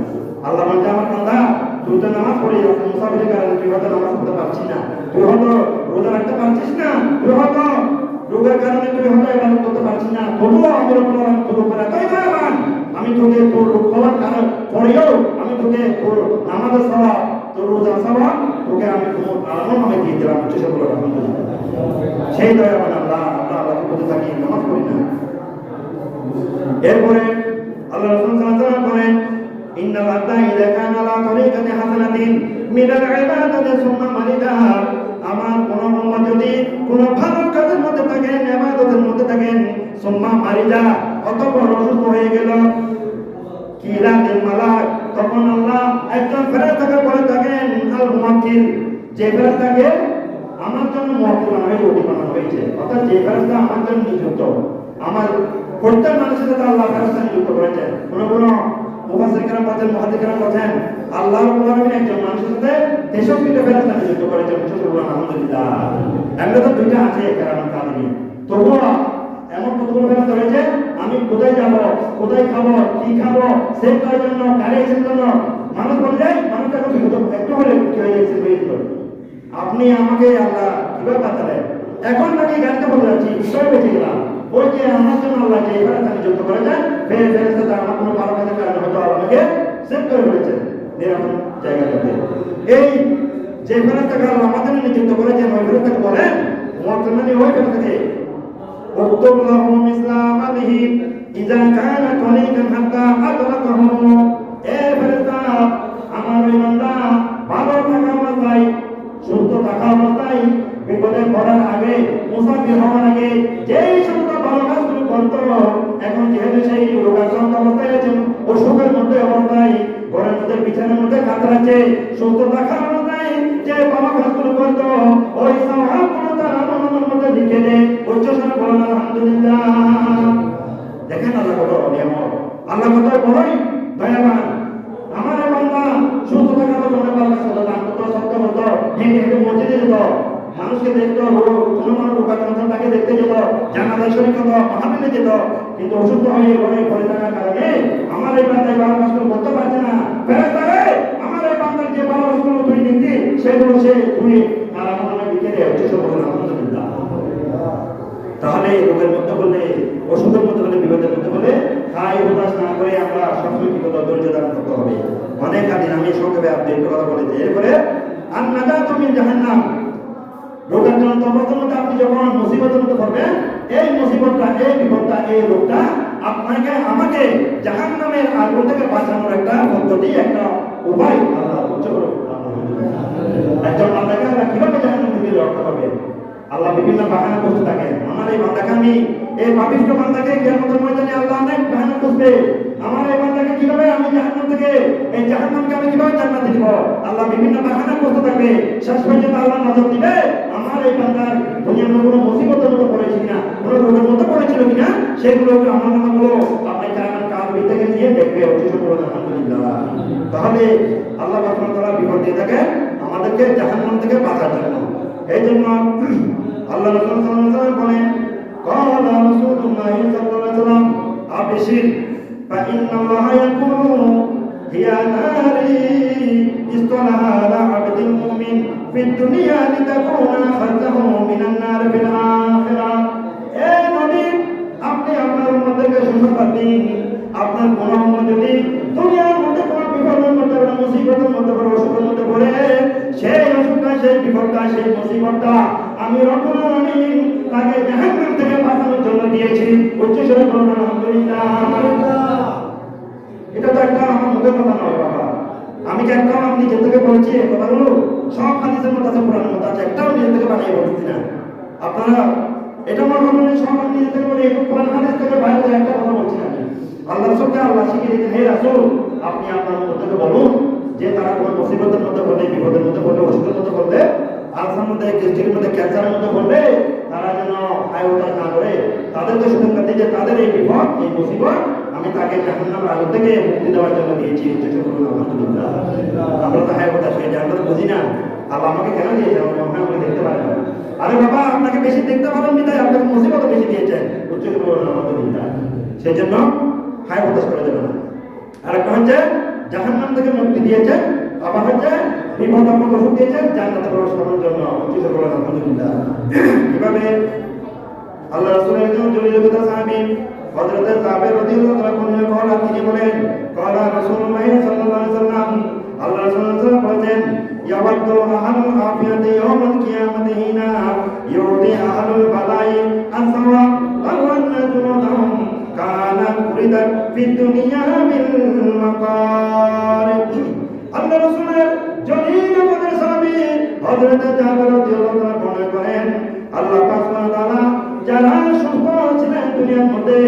আল্লাহ বলছে, আমার বান্দা তুই তো নামাজ পড়ে যাচ্ছিস, মুসাফিরের কারণে তুই হয়তো নামাজ পড়তে পারছিস না, তুই হয়তো রোজা রাখতে পারছিস না, তুই হয়তো রোগের কারণে তুই হয়তো ইবাদত করতে পারছিস না, তবুও আমি তোর উপরে এতই দয়াবান, আমি তোকে তোর রোগ হওয়ার কারণ পরেও আমি তোকে তোর নামাজের সওয়াব, তোর রোজার সওয়াব তোকে আমি আলামভাবে দিয়ে দিলাম। উচ্চ বলে আলহামদুলিল্লাহ। সেই দয়াবান আল্লাহ, আমরা আল্লাহকে বলতে থাকি, নামাজ পড়ি না। এরপরে আল্লাহ রাসূল সাল্লাল্লাহু আলাইহি ওয়াসাল্লাম বলেন, ইন্নাল আবদা ইযা কানা আলা তরিকাতি হাসানাতিন মিনাল ইবাদাতি সুম্মা মারিদাহা, আমার কোন বান্দা যদি কোন ভালো কাজের মধ্যে থাকেন, ইবাদতের মধ্যে থাকেন, সুম্মা মারিদা, অতঃপর অসুস্থ হয়ে গেল, কিরাতিল মালাক, তখন আল্লাহ একজন ফেরেশতাকে বলে থাকেন, আল মুওয়াক্কিল, যে ফেরেশতাকে আমার জন্য মুওয়াক্কিল বানানো হয়েছে, ওটি বানানো হয়েছে, অর্থাৎ যে ফেরেশতা আমার জন্য নিযুক্ত, আমার প্রত্যেক মানুষের সাথে আল্লাহ ফেরেশতা নিযুক্ত করেছেন। কোন মুফাসসির কেরাম বলেন, মুহাদ্দিস কেরাম বলেন, আল্লাহ রাব্বুল আলামিন একজন মানুষের সাথে 63টা ফেরেশতা নিযুক্ত করেছেন। সুবহানাল্লাহ, আলহামদুলিল্লাহ। আমরা তো দুইটা আছে কেরামত কাদিমি, তবুও এমন কতগুলো ফেরেশতা রয়েছে, আমি কোথায় যাব, কোথায় খাবো, কি খাবো, সেই কাজের জন্য, গাড়ি এসের জন্য মানুষ বলে যায়, মানুষটা একটু হলে কি হয়ে যাচ্ছে, আপনি আমাকে আল্লাহ কিভাবে বাঁচালেন? এখন নাকি গাড়িতে বলে যাচ্ছি, কিভাবে বেঁচে গেলাম? ওই যে আমার জন্য আল্লাহ যে ফেরেশতা নিযুক্ত করেছেন, ফেরেশতা আমার কোনো ভালো কাজের কারণে হয়তো আমাকে সেভ করে ফেলেছেন নিরাপদ জায়গাটাতে। এই যে ফেরেশতাকে আল্লাহ আমাদের নিযুক্ত করেছেন, ওই ফেরেশতাকে বলেন, মুআক্কিল ওই ফেরেশতাকে, উক্তুব লাহু ইসলাম আলাইহি ইযা কানা তরিকান হাত্তা আদরাকাহু, এ ফেরেশতা, আমার ওই বান্দা ভালো থাকা অবস্থায়, সুস্থ থাকা অবস্থায়, বিপদে পড়ার আগে, মুসাফির হওয়ার আগে যেই সমস্ত ভালো কাজগুলো করত, এখন যেহেতু সেই রোগাক্রান্ত অবস্থায় আছেন, অসুখের মধ্যে অবস্থায়, ঘরের মধ্যে বিছানার মধ্যে কাতরাচ্ছে, সুস্থ থাকার অবস্থায় যে ভালো কাজগুলো করত, ওই সওয়াবগুলো তার আমলের মধ্যে লিখে দেয়। উচ্চস্বরে বলেন আলহামদুলিল্লাহ। দেখেন আল্লাহ কত নিয়ামত, আল্লাহ কত বড়ই দয়াবান। আমার বান্দা সুস্থ থাকার জন্য ভালো কাজ করত, দান করত, সত্য করত, হেঁটে হেঁটে মসজিদে যেত, মানুষকে দেখতো, কোনো মানুষ রোগাক্রান্ত তাকে দেখতে যেত, জানাজা শরীক হতো, মাহফিলে যেত, কিন্তু অসুস্থ হয়ে ঘরে পড়ে থাকার কারণে আমার এই বান্দায় ভালো কাজগুলো করতে পারছে না। ফেরেশতা রে, আমার এই বান্দার যে ভালো কাজগুলো তুই দিচ্ছি, সেগুলো সে তুই আর আমার নামে লিখে দে। আলহামদুলিল্লাহ। তাহলে রোগের মধ্যে বললে, অসুখের মধ্যে বলে, বিপদের মধ্যে বলে তাই হতাশ না করে আমরা সবসময় কি করতে, ধৈর্য ধারণ করতে হবে। অনেক দিন আমি সংক্ষেপে আপডেট কথা বলেছি। এরপরে আর নাজাতু মিন জাহান্নাম, রোগের জন্য প্রথমত আপনি যখন মুসিবতের মধ্যে পড়বেন, এই মুসিবতটা, এই বিপদটা, এই রোগটা আপনাকে আমাকে জাহান্নামের আগুন থেকে বাঁচানোর একটা পদ্ধতি, একটা উপায় আল্লাহ উচ্চ করে। একজন বান্দাকে আল্লাহ কিভাবে জাহান্নাম থেকে রক্ষা করবে? আল্লাহ বিভিন্ন বাহানা করতে থাকেন। আমার এই বান্দাকে, আমি এই পাপিষ্ঠ বান্দাকে কিয়ামতের ময়দানে আল্লাহ অনেক বাহানা করবে। আমার এই বান্দাকে কিভাবে আমি জাহান্নাম থেকে, এই জাহান্নামকে আমি কিভাবে জান্নাতে দিব? আল্লাহ বিভিন্ন বাহানা করতে থাকবে। শেষ পর্যন্ত আল্লাহ নজর দিবে, আমার এই বান্দার দুনিয়ার কোনো মুসিবতের মধ্যে পড়েছিল কিনা, কোনো রোগের মধ্যে পড়েছিল কিনা, সেগুলো আমার নামগুলো আপনি জাহান্নাম কালবি থেকে নিয়ে দেখবে। আলহামদুলিল্লাহ। তাহলে আল্লাহ সুবহানাহু ওয়া তাআলা বিপদ দিয়ে থাকে আমাদেরকে জাহান্নাম থেকে বাঁচার জন্য। এই জন্য আল্লাহ রাসূল সাল্লাল্লাহু আলাইহি ওয়াসাল্লাম বলেন, ক্বালা রাসূলুল্লাহ সাল্লাল্লাহু আলাইহি ওয়াসাল্লাম আবশির ফা ইন্নাল্লাহা ইয়াকুলু হিয়া নারি ইসতালাহা আলা আবদিল মুমিন ফিদ দুনিয়া লিতাকুনা খারজাহু মিনান নার ফিল আখিরাহ। এ নবী, আপনি আপনার উম্মতকে সুসংবাদ দিন, আপনার কোন উম্মত যদি দুনিয়ার মধ্যে কোনো বিপদের মধ্যে পড়ে, মুসিবতের মধ্যে পড়ে, অসুখের মধ্যে পড়ে, সেই বিপদটা, সেই মুসিবতটা আমি রব্বুল আলামিন তাকে জাহান্নাম থেকে বাঁচানোর জন্য দিয়েছি। উচ্চস্বরে বলুন আলহামদুলিল্লাহ। এটা তো একটা আমার মুখের কথা নয় বাবা, আমি কি একটাও আমি নিজে থেকে বলছি এই কথাগুলো? সব হাদিসের মধ্যে আছে, কোরআনের মধ্যে আছে, একটাও নিজে থেকে বানিয়ে বলছি না। আপনারা এটা মনে করবেন সব আমি নিজে থেকে বলি, এটা কোরআন হাদিস থেকে বাইরে একটা কথা বলছি না। আল্লাহ রাসূলকে আল্লাহ শিখিয়ে দিয়েছেন, হে রাসূল আপনি আপনার মধ্যে থেকে বলুন যে তারা কোনো মুসিবতের মধ্যে পড়লে, বিপদের মধ্যে পড়লে, অসুখের মধ্যে পড়লে, আলসার মধ্যে, গ্যাস্ট্রিকের মধ্যে, ক্যান্সারের মধ্যে পড়লে তারা যেন হায় হতাশ না করে, তাদেরকে সুযোগ দিই যে তাদের এই বিপদ, এই মুসিবত আমি তাকে জাহান্নামের আগুন থেকে মুক্তি দেওয়ার জন্য দিয়েছি। আলহামদুলিল্লাহ। আমরা তো হায় হতাশ হয়ে যাই, আমরা তো বুঝি না আল্লাহ আমাকে কেন দিয়েছে, আমাকে দেখতে পারে না। আরে বাবা আপনাকে বেশি দেখতে পারেন নি তাই আপনাকে মুসিবত বেশি দিয়েছেন। আলহামদুলিল্লাহ। সেই জন্য হায় হতাশ করে দেবে না। আরেকটা হচ্ছে জাহান্নাম থেকে মুক্তি দিয়েছেন, আবার হচ্ছে বিপদ আপদ ওষুধ দিয়েছেন জান্নাতে প্রবেশ করার জন্য। আলহামদুলিল্লাহ। কিভাবে আল্লাহ রাসূলের একজন জলিলুল সাহাবী হযরত জাবের রাদিয়াল্লাহু তাআলা আনহু তিনি বলেন, ক্বালা রাসূলুল্লাহ সাল্লাল্লাহু আলাইহি ওয়াসাল্লাম, আল্লাহ রাসূল সাল্লাল্লাহু আলাইহি বলেন, ইয়াওয়াদু আহলুল আফিয়াতি ইয়াওমাল কিয়ামাতি হিনা ইউদি আহলুল বালাই আসওয়া ওয়া আন্না জুনুদাহুম কানাত উরিদাত ফিদ দুনিয়া বিল মাকারিব। আল্লাহ রাসূলের জলিলুল সাহাবী হযরত জাবের রাদিয়াল্লাহু তাআলা বর্ণনা করেন, আল্লাহ পাক সুবহানাহু ওয়া তাআলা যারা সুস্থ ছিলেন দুনিয়ার মধ্যে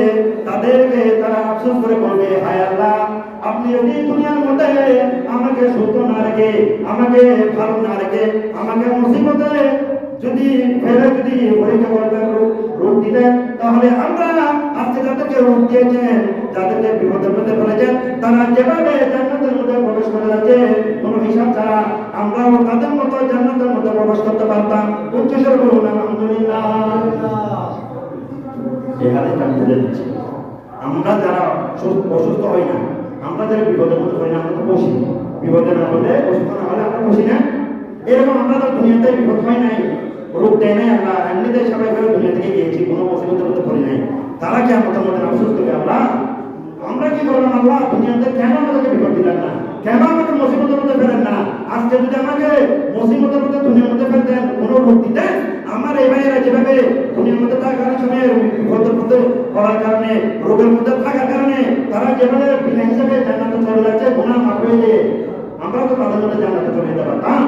তাদেরকে তারা আফসোস করে বলবে, হায় আল্লাহ আপনি যদি দুনিয়ার মধ্যে আমাকে সুস্থ না রেখে, আমাকে ভালো না রেখে, আমাকে মুসিবতে যদি ফেলে যদি পরীক্ষা করতেন, রোগ দিতেন, তাহলে আমরা আজকে যাদেরকে রোগ দিয়েছেন, যাদেরকে বিপদের মধ্যে ফেলেছেন, তারা যেভাবে জান্নাতের মধ্যে প্রবেশ করে যাচ্ছে কোনো হিসাব ছাড়া, আমরাও তাদের মতো জান্নাতের মধ্যে প্রবেশ করতে পারতাম। উচ্চস্বরে বলুন আলহামদুলিল্লাহ। এই হাদিসটা আমি বুঝে দিচ্ছি, আমরা যারা অসুস্থ হই না, আমরা যারা বিপদের মধ্যে হই না, আমরা তো বসি, বিপদে না হলে, অসুস্থ না হলে আমরা বসি না। এরকম আমরা তো দুনিয়াতে বিপদ হয় নাই, রোগ দেয় নাই, আমরা এমনিতে সবাই করে দুনিয়া থেকে গিয়েছি, কোনো মুসিবতের মধ্যে পড়ি নাই। তারা কি আমাদের মধ্যে আফসোস করবে? আমরা কি করলাম? আল্লাহ দুনিয়াতে কেন আমাদেরকে বিপদ দিলেন না, কেন আমাকে মুসিবতের মধ্যে ফেলেন না? আজকে যদি আমাকে মুসিবতের মধ্যে দুনিয়ার মধ্যে ফেলতেন, কোনো রোগ দিতেন, আমার এই ভাইয়েরা যেভাবে দুনিয়ার মধ্যে থাকার সময় বিপদের মধ্যে পড়ার কারণে, রোগের মধ্যে থাকার কারণে তারা যেভাবে বিনা হিসাবে জান্নাতে চলে যাচ্ছে, গুনাহ মাফ হয়ে যায়, আমরা তো তাদের মধ্যে জান্নাতে চলে যেতে পারতাম।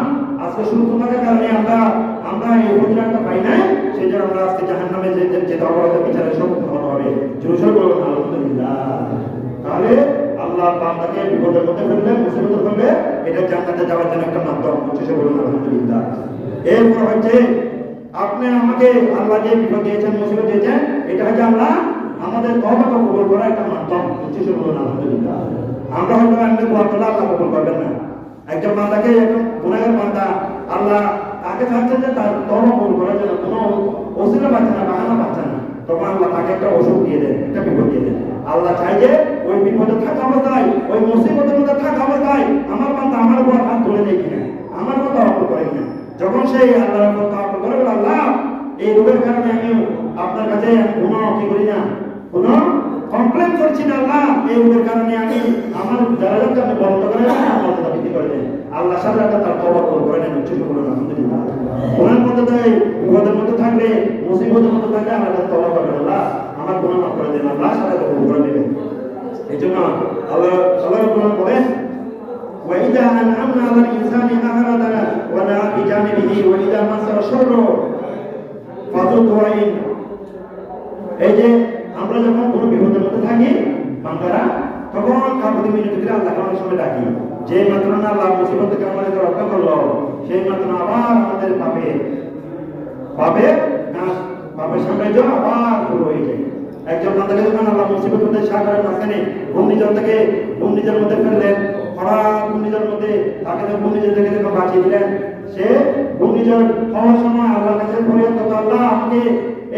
আজকে সুস্থ থাকার কারণে আমরা এই ফজিলতটা পাই নাই, সেই জন্য আমরা আজকে জাহান্নামে যেতে অপরাধের বিচারে সম্মুখীন হতে হবে। জোরে বলুন আলহামদুলিল্লাহ। তাহলে আল্লাহ বান্দাকে বিপদের মধ্যে ফেললে, মুসিবতে ফেললে, এটা জান্নাতে যাওয়ার জন্য একটা মাধ্যম। জোরে বলুন আলহামদুলিল্লাহ। এরপর হচ্ছে আপনি আমাকে আল্লাহ যে বিপদ দিয়েছেন, মুসিবত দিয়েছেন, এটা হচ্ছে আল্লাহ আমাদের তওবাকে কবুল করার একটা মাধ্যম। জোরে বলুন আলহামদুলিল্লাহ। আমরা হয়তো এমনি দোয়া করলে আল্লাহ কবুল করবেন না। একজন বান্দাকে, একজন গুনাহগার বান্দা, আল্লাহ তাকে চাচ্ছেন যে তার তওবা কবুল করার জন্য, কোনো ওসিলা পাচ্ছে না, বাহানা পাচ্ছে না, তখন আল্লাহ তাকে একটা ওষুধ দিয়ে দেন, একটা বিপদ দিয়ে দেন। আল্লাহ চাই যে ওই বিপদে থাকা অবস্থায়, ওই মুসিবতের মধ্যে থাকা অবস্থায় আমার বান্দা আমার উপর হাত তুলে দেয় কিনা, আমার কথা অপর করে কিনা। যখন সেই আল্লাহর উপর তাওয়াক্কুল করে, আল্লাহ এই রোগের কারণে আমি আপনার কাছে কোনো কি করি না, কোনো কমপ্লেন করছি না, আল্লাহ এই রোগের কারণে আমি আমার দরজাকে আপনি বন্ধ করে দেন, আমার কথা বৃদ্ধি করে দেন। আল্লাহ সাথে তার তওবা করে নেন। উচ্চস্বরে বলুন আলহামদুলিল্লাহ। গুনাহের মধ্যে তো বিপদের মধ্যে থাকলে, মুসিবতের মধ্যে থাকলে আল্লাহ তওবা করবেন, আল্লাহ আমার গুনাহ মাফ করে দেন, আল্লাহ সাথে কবুল করে নেবেন। এই জন্য আল্লাহ রাব্বুল বলেন, وإذا أنعمنا على الإنسان أعرض ونأى بجانبه وإذا مسه الشر فذو دعاء। এই যে আমরা যখন কোনো বিপদের মধ্যে থাকি বান্দারা, তখন কাকুতি মিনতি করে আল্লাহকে অনেক সময় ডাকি, যে মাত্র না আল্লাহ মুসিবত থেকে আমাদেরকে রক্ষা করলো, সেই মাত্র আবার আমাদের পাপের সাম্রাজ্য আবার শুরু হয়ে যায়। একজন বান্দাকে যখন আল্লাহ মুসিবত মধ্যে সাগরের মাঝখানে ঘূর্ণিঝড়ের মধ্যে ফেললেন, হঠাৎ ঘূর্ণিঝড়ের মধ্যে তাকে ঘূর্ণিঝড় থেকে যখন বাঁচিয়ে দিলেন, সে ঘূর্ণিঝড় হওয়ার সময় আল্লাহর কাছে ফরিয়াদ করতো, আল্লাহ আমাকে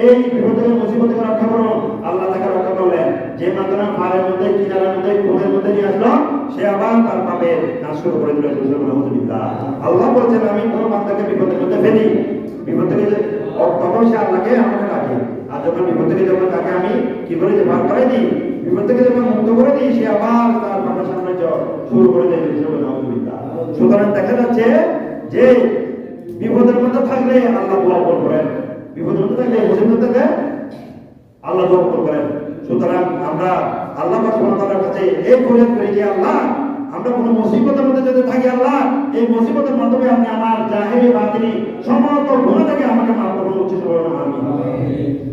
এই বিপদ থেকে মুসিবত থেকে রক্ষা করো। আল্লাহ তাকে রক্ষা করলেন, যে মাত্রা পাহাড়ের মধ্যে, কিনারের মধ্যে, কোণের মধ্যে নিয়ে আসলো, সে আবার তার পাপে নাশ শুরু করে দিল। আল্লাহ বলছেন, আমি কোনো বান্দাকে বিপদের মধ্যে ফেলি, বিপদ থেকে তখন সে আল্লাহকে আমাকে ডাকে, আর যখন বিপদ থেকে যখন তাকে আমি কি করে যে বার করাই দিই, বিপদ থেকে যখন মুক্ত করে দিই, সে আবার তার পাপের সাম্রাজ্য শুরু করে দেয়। সুতরাং দেখা যাচ্ছে যে থাকলে আল্লাহ দোয়া কবুল করেন, বিপদের মধ্যে থাকলে মুসিবত থাকলে আল্লাহ দোয়া কবুল করেন। সুতরাং আমরা আল্লাহ সুবহানাহু ওয়া তাআলার কাছে এই ফরিয়াদ করি যে আল্লাহ, আমরা কোনো মুসিবতের মধ্যে যদি থাকি আল্লাহ, এই মুসিবতের মাধ্যমে আপনি আমার জাহেরি বাতিনি সমস্ত গুনাহ থেকে আমাকে মাফ করুন। উচ্চ আমিন।